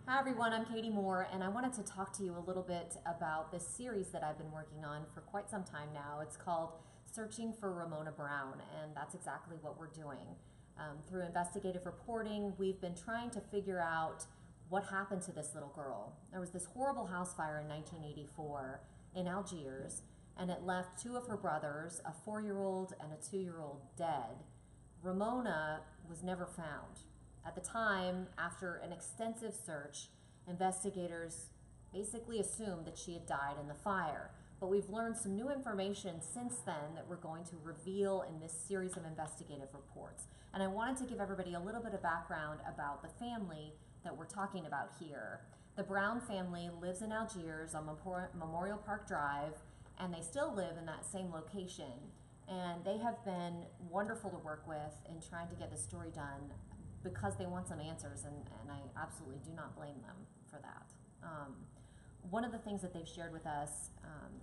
Hi everyone, I'm Katie Moore, and I wanted to talk to you a little bit about this series that I've been working on for quite some time now. It's called Searching for Ramona Brown, and that's exactly what we're doing. Through investigative reporting, we've been trying to figure out what happened to this little girl. There was this horrible house fire in 1984 in Algiers, and it left two of her brothers, a 4-year-old and a 2-year-old, dead. Ramona was never found. At the time, after an extensive search, investigators basically assumed that she had died in the fire. But we've learned some new information since then that we're going to reveal in this series of investigative reports. And I wanted to give everybody a little bit of background about the family that we're talking about here. The Brown family lives in Algiers on Memorial Park Drive, and they still live in that same location. And they have been wonderful to work with in trying to get the story done, because they want some answers, and I absolutely do not blame them for that. One of the things that they've shared with us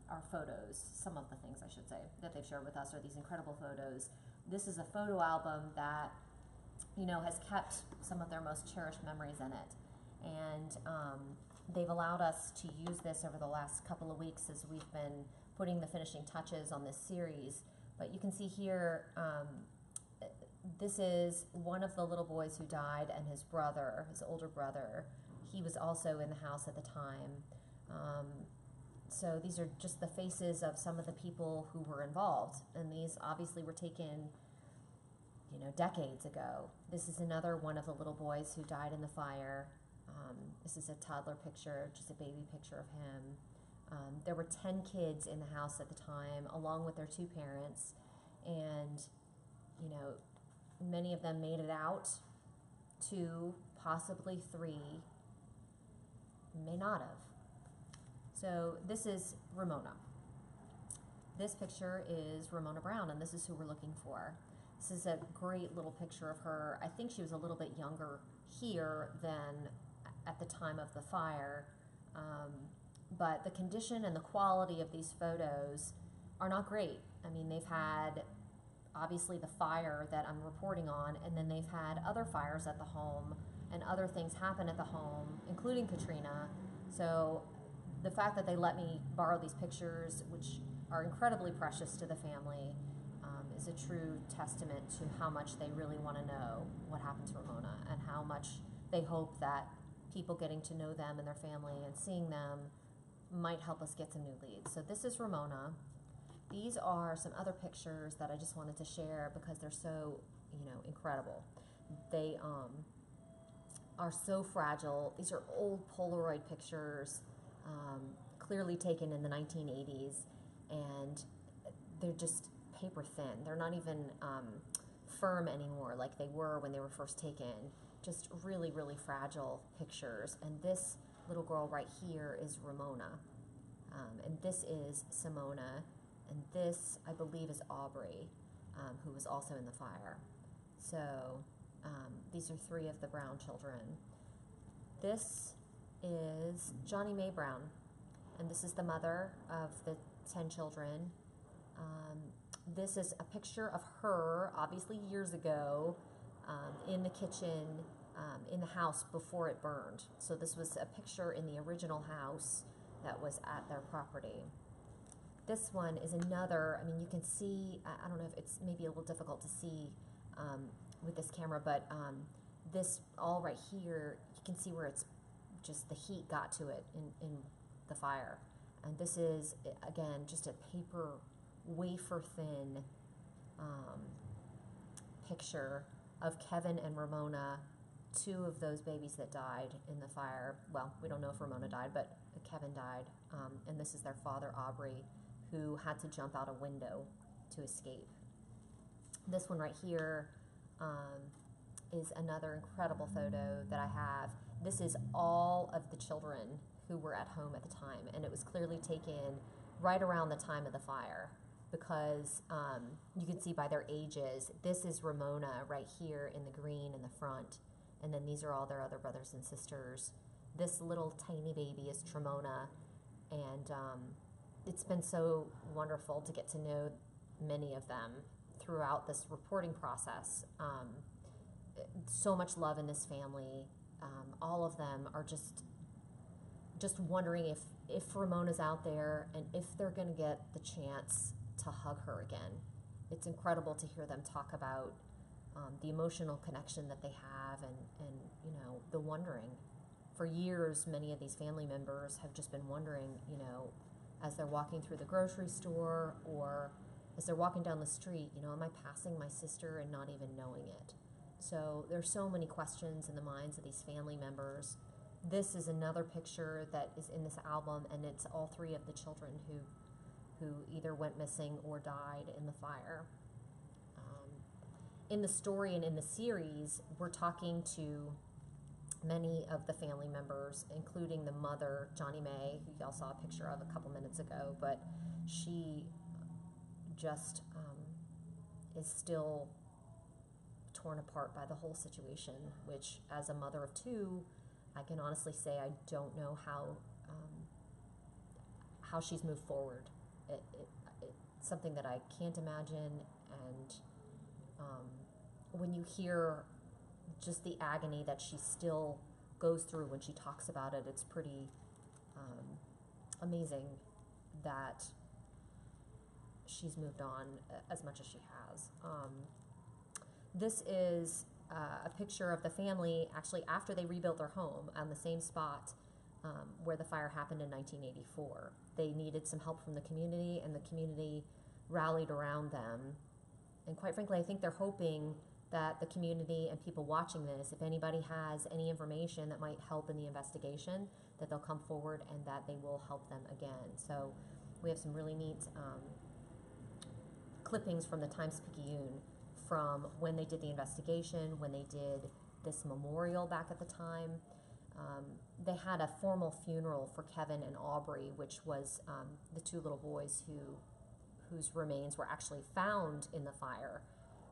are photos. Some of the things, I should say, that they've shared with us are these incredible photos. This is a photo album that, has kept some of their most cherished memories in it. And they've allowed us to use this over the last couple of weeks as we've been putting the finishing touches on this series. But you can see here, this is one of the little boys who died, and his brother, his older brother. He was also in the house at the time. So these are just the faces of some of the people who were involved, and these obviously were taken, decades ago. This is another one of the little boys who died in the fire. This is a toddler picture, just a baby picture of him. There were 10 kids in the house at the time, along with their 2 parents, and many of them made it out. 2, possibly 3, may not have. So this is Ramona. This picture is Ramona Brown, and this is who we're looking for. This is a great little picture of her. I think she was a little bit younger here than at the time of the fire, but the condition and the quality of these photos are not great. I mean, they've had obviously the fire that I'm reporting on, and then they've had other fires at the home and other things happen at the home, including Katrina. So the fact that they let me borrow these pictures, which are incredibly precious to the family, is a true testament to how much they really want to know what happened to Ramona, and how much they hope that people getting to know them and their family and seeing them might help us get some new leads. So this is Ramona. These are some other pictures that I just wanted to share because they're so, incredible. They are so fragile. These are old Polaroid pictures, clearly taken in the 1980s, and they're just paper thin. They're not even firm anymore like they were when they were first taken. Just really, really fragile pictures. And this little girl right here is Ramona, and this is Simona. And this, I believe, is Aubrey, who was also in the fire. So these are 3 of the Brown children. This is Johnny Mae Brown, and this is the mother of the 10 children. This is a picture of her, obviously years ago, in the kitchen, in the house before it burned. So this was a picture in the original house that was at their property. This one is another, you can see, I don't know if it's maybe a little difficult to see with this camera, but this all right here, you can see where it's just the heat got to it in the fire. And this is, again, just a paper, wafer thin picture of Kevin and Ramona, 2 of those babies that died in the fire. Well, we don't know if Ramona died, but Kevin died. And this is their father, Aubrey, who had to jump out a window to escape. This one right here is another incredible photo that I have. This is all of the children who were at home at the time, and it was clearly taken right around the time of the fire, because you can see by their ages. This is Ramona right here in the green in the front, and then these are all their other brothers and sisters. This little tiny baby is Tremona, and it's been so wonderful to get to know many of them throughout this reporting process. So much love in this family. All all of them are just wondering if Ramona's out there and if they're going to get the chance to hug her again. It's incredible to hear them talk about the emotional connection that they have, and you know, the wondering. For years, many of these family members have just been wondering, you know, as they're walking through the grocery store or as they're walking down the street, you know, am I passing my sister and not even knowing it? So there's so many questions in the minds of these family members. This is another picture that is in this album, and it's all three of the children who either went missing or died in the fire. In the story and in the series, we're talking to many of the family members, including the mother, Johnny Mae, who y'all saw a picture of a couple minutes ago, but she just is still torn apart by the whole situation, which, as a mother of two, I can honestly say I don't know how she's moved forward. It's something that I can't imagine, and when you hear just the agony that she still goes through when she talks about it, it's pretty amazing that she's moved on as much as she has. This is a picture of the family actually after they rebuilt their home on the same spot where the fire happened in 1984. They needed some help from the community, and the community rallied around them. And quite frankly, I think they're hoping that the community and people watching this, if anybody has any information that might help in the investigation, that they'll come forward and that they will help them again. So we have some really neat clippings from the Times-Picayune from when they did the investigation, when they did this memorial back at the time. They had a formal funeral for Kevin and Aubrey, which was the two little boys whose remains were actually found in the fire.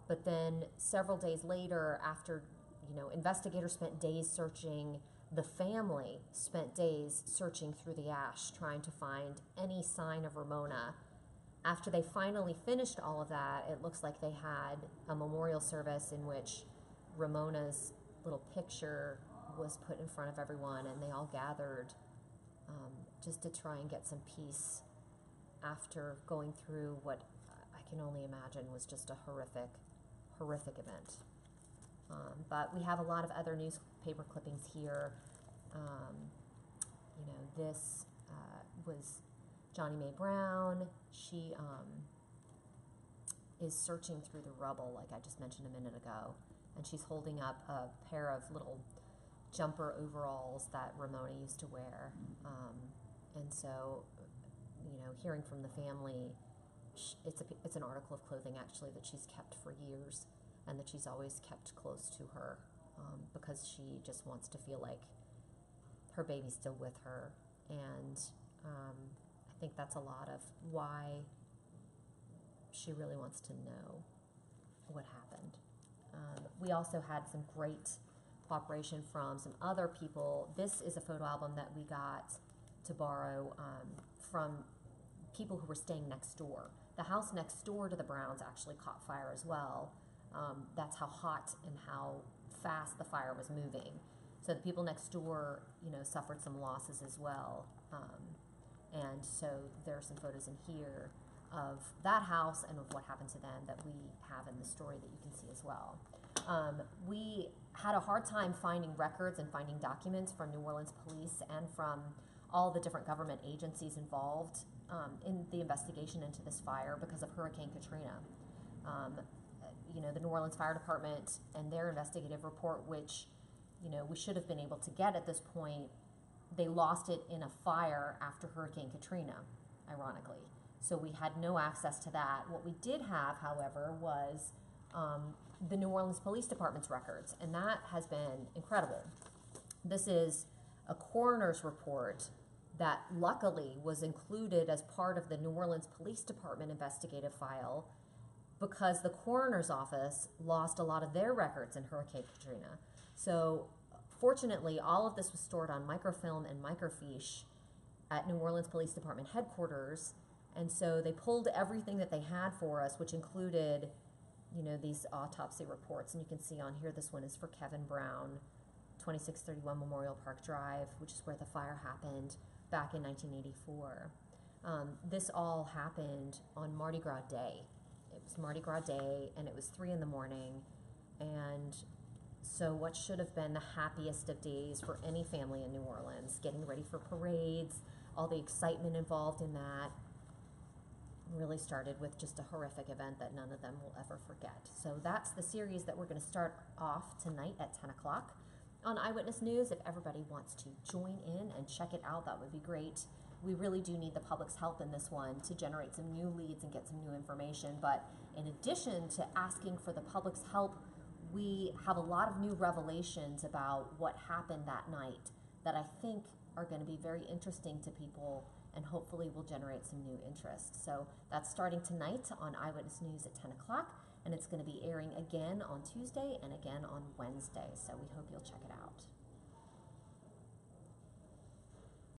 But then several days later, after, you know, investigators spent days searching, the family spent days searching through the ash, trying to find any sign of Ramona. After they finally finished all of that, it looks like they had a memorial service in which Ramona's little picture was put in front of everyone, and they all gathered just to try and get some peace after going through what I can only imagine was just a horrific event. But we have a lot of other newspaper clippings here. You know, this was Johnny Mae Brown. She is searching through the rubble, like I just mentioned a minute ago, and she's holding up a pair of little jumper overalls that Ramona used to wear. And so, you know, hearing from the family, it's an article of clothing actually that she's kept for years, and that she's always kept close to her because she just wants to feel like her baby's still with her. And I think that's a lot of why she really wants to know what happened. We also had some great cooperation from some other people. This is a photo album that we got to borrow from people who were staying next door. The house next door to the Browns actually caught fire as well. That's how hot and how fast the fire was moving. So the people next door, you know, suffered some losses as well. And so there are some photos in here of that house and of what happened to them that we have in the story that you can see as well. We had a hard time finding records and finding documents from New Orleans police and from all the different government agencies involved in the investigation into this fire because of Hurricane Katrina. You know, the New Orleans Fire Department and their investigative report, which, you know, we should have been able to get at this point, they lost it in a fire after Hurricane Katrina, ironically. So we had no access to that. What we did have, however, was the New Orleans Police Department's records, and that has been incredible. This is a coroner's report that luckily was included as part of the New Orleans Police Department investigative file because the coroner's office lost a lot of their records in Hurricane Katrina. So fortunately, all of this was stored on microfilm and microfiche at New Orleans Police Department headquarters. And so they pulled everything that they had for us, which included, you know, these autopsy reports. And you can see on here, this one is for Kevin Brown, 2631 Memorial Park Drive, which is where the fire happened back in 1984. This all happened on Mardi Gras Day. It was Mardi Gras Day, and it was 3 in the morning, and so what should have been the happiest of days for any family in New Orleans, getting ready for parades, all the excitement involved in that, really started with just a horrific event that none of them will ever forget. So that's the series that we're going to start off tonight at 10 o'clock on Eyewitness News. If everybody wants to join in and check it out, that would be great. We really do need the public's help in this one to generate some new leads and get some new information. But in addition to asking for the public's help, we have a lot of new revelations about what happened that night that I think are going to be very interesting to people and hopefully will generate some new interest. So that's starting tonight on Eyewitness News at 10 o'clock, and it's going to be airing again on Tuesday and again on Wednesday. So we hope you'll check it out.